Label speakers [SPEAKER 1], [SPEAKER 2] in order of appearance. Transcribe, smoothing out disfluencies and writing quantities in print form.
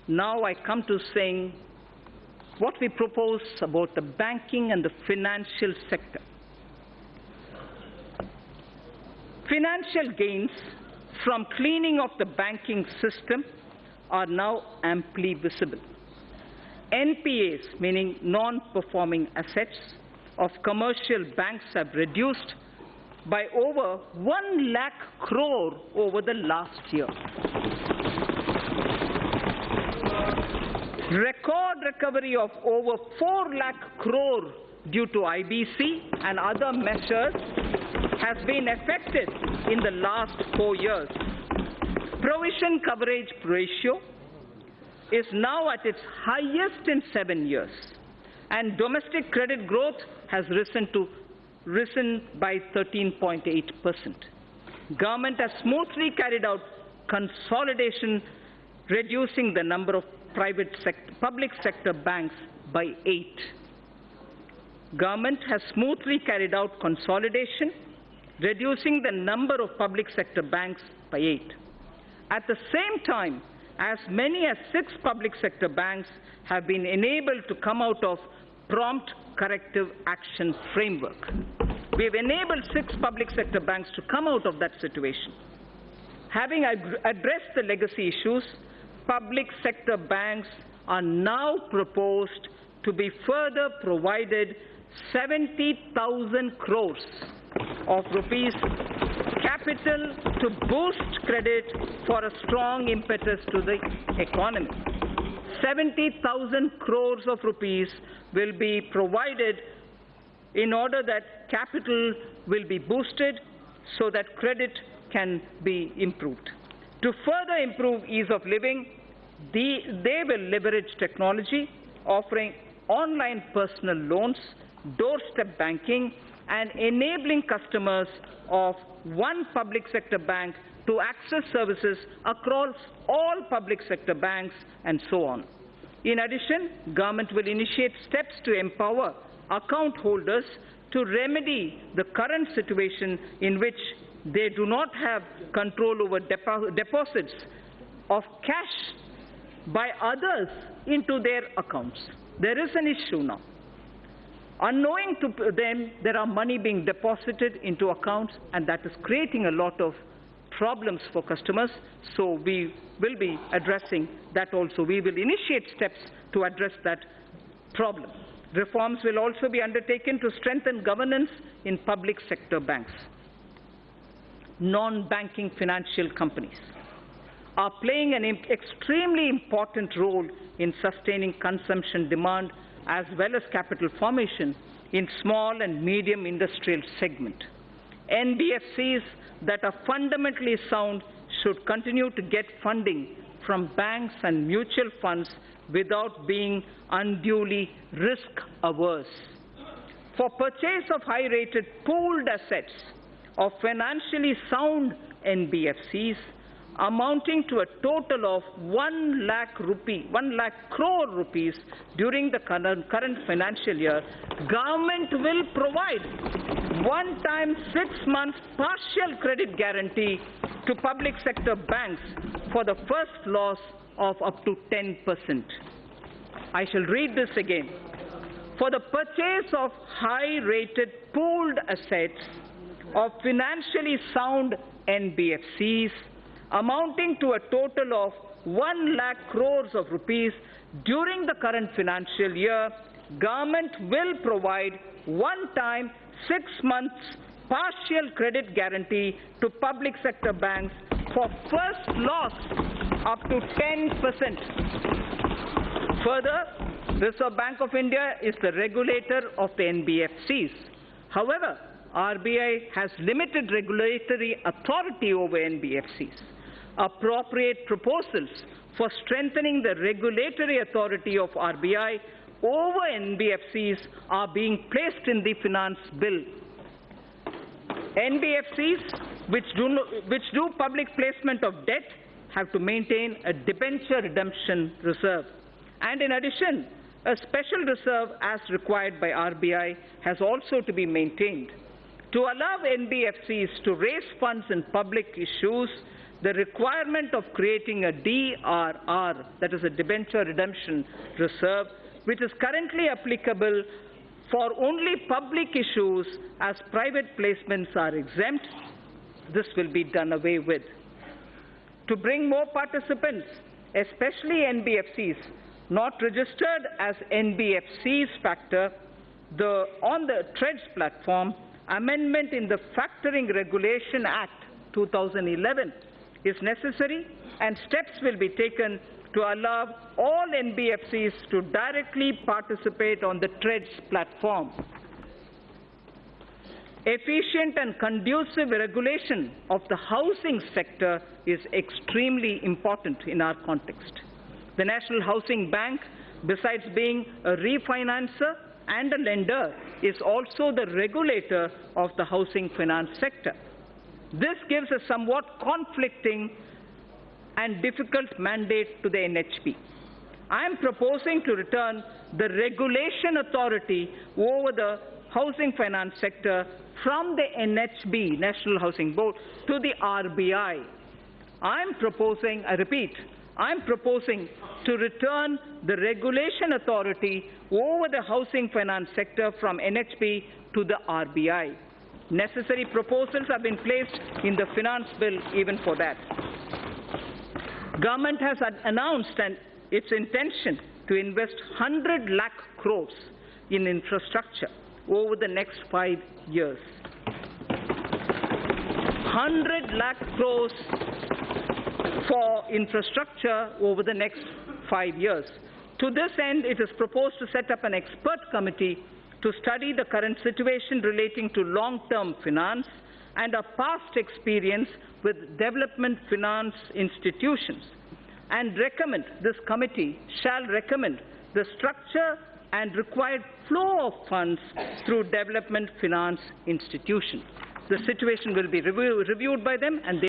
[SPEAKER 1] now I come to saying what we propose about the banking and the financial sector. Financial gains from cleaning of the banking system are now amply visible. NPAs, meaning non-performing assets, of commercial banks have reduced by over 1 lakh crore over the last year. Record recovery of over 4 lakh crore due to IBC and other measures has been effected in the last 4 years. Provision coverage ratio is now at its highest in 7 years, and domestic credit growth has risen by 13.8%. Government has smoothly carried out consolidation, reducing the number of public sector banks by 8. Government has smoothly carried out consolidation, reducing the number of public sector banks by 8. At the same time, as many as 6 public sector banks have been enabled to come out of prompt corrective action framework. We have enabled 6 public sector banks to come out of that situation. Having addressed the legacy issues, public sector banks are now proposed to be further provided 70,000 crores of rupees capital to boost credit for a strong impetus to the economy. 70,000 crores of rupees will be provided in order that capital will be boosted so that credit can be improved. To further improve ease of living, they will leverage technology, offering online personal loans, doorstep banking, and enabling customers of one public sector bank to access services across all public sector banks, and so on. In addition, government will initiate steps to empower account holders to remedy the current situation in which they do not have control over deposits of cash by others into their accounts. There is an issue now. Unknowing to them, there are money being deposited into accounts, and that is creating a lot of problems for customers. So we will be addressing that also. We will initiate steps to address that problem. Reforms will also be undertaken to strengthen governance in public sector banks. Non-banking financial companies are playing an extremely important role in sustaining consumption demand as well as capital formation in small and medium industrial segment. NBFCs that are fundamentally sound should continue to get funding from banks and mutual funds without being unduly risk-averse. For purchase of high-rated pooled assets of financially sound NBFCs amounting to a total of 1 lakh crore rupees during the current financial year, government will provide one-time 6 months partial credit guarantee to public sector banks for the first loss of up to 10%. I shall read this again. For the purchase of high-rated pooled assets of financially sound NBFCs amounting to a total of 1 lakh crores of rupees during the current financial year, government will provide one-time 6 months partial credit guarantee to public sector banks for first loss up to 10%. Further, Reserve Bank of India is the regulator of the NBFCs. However, RBI has limited regulatory authority over NBFCs. Appropriate proposals for strengthening the regulatory authority of RBI over NBFCs are being placed in the finance bill. NBFCs which do public placement of debt have to maintain a debenture redemption reserve. And in addition, a special reserve as required by RBI has also to be maintained. To allow NBFCs to raise funds in public issues, the requirement of creating a DRR, that is a debenture redemption reserve, which is currently applicable for only public issues as private placements are exempt. This will be done away with. To bring more participants, especially NBFCs, not registered as NBFCs factor, on the TREDS platform, amendment in the Factoring Regulation Act 2011 is necessary, and steps will be taken to allow all NBFCs to directly participate on the TREDS platform. Efficient and conducive regulation of the housing sector is extremely important in our context. The National Housing Bank, besides being a refinancer and a lender, is also the regulator of the housing finance sector. This gives a somewhat conflicting and difficult mandate to the NHB. I am proposing to return the regulation authority over the housing finance sector from the NHB, National Housing Board, to the RBI. I am proposing to return the regulation authority over the housing finance sector from NHB to the RBI. Necessary proposals have been placed in the finance bill even for that. Government has announced its intention to invest 100 lakh crores in infrastructure over the next 5 years. 100 lakh crores for infrastructure over the next 5 years. To this end, it is proposed to set up an expert committee to study the current situation relating to long-term finance and our past experience with development finance institutions, and this committee shall recommend the structure and required flow of funds through development finance institutions. The situation will be reviewed by them, and they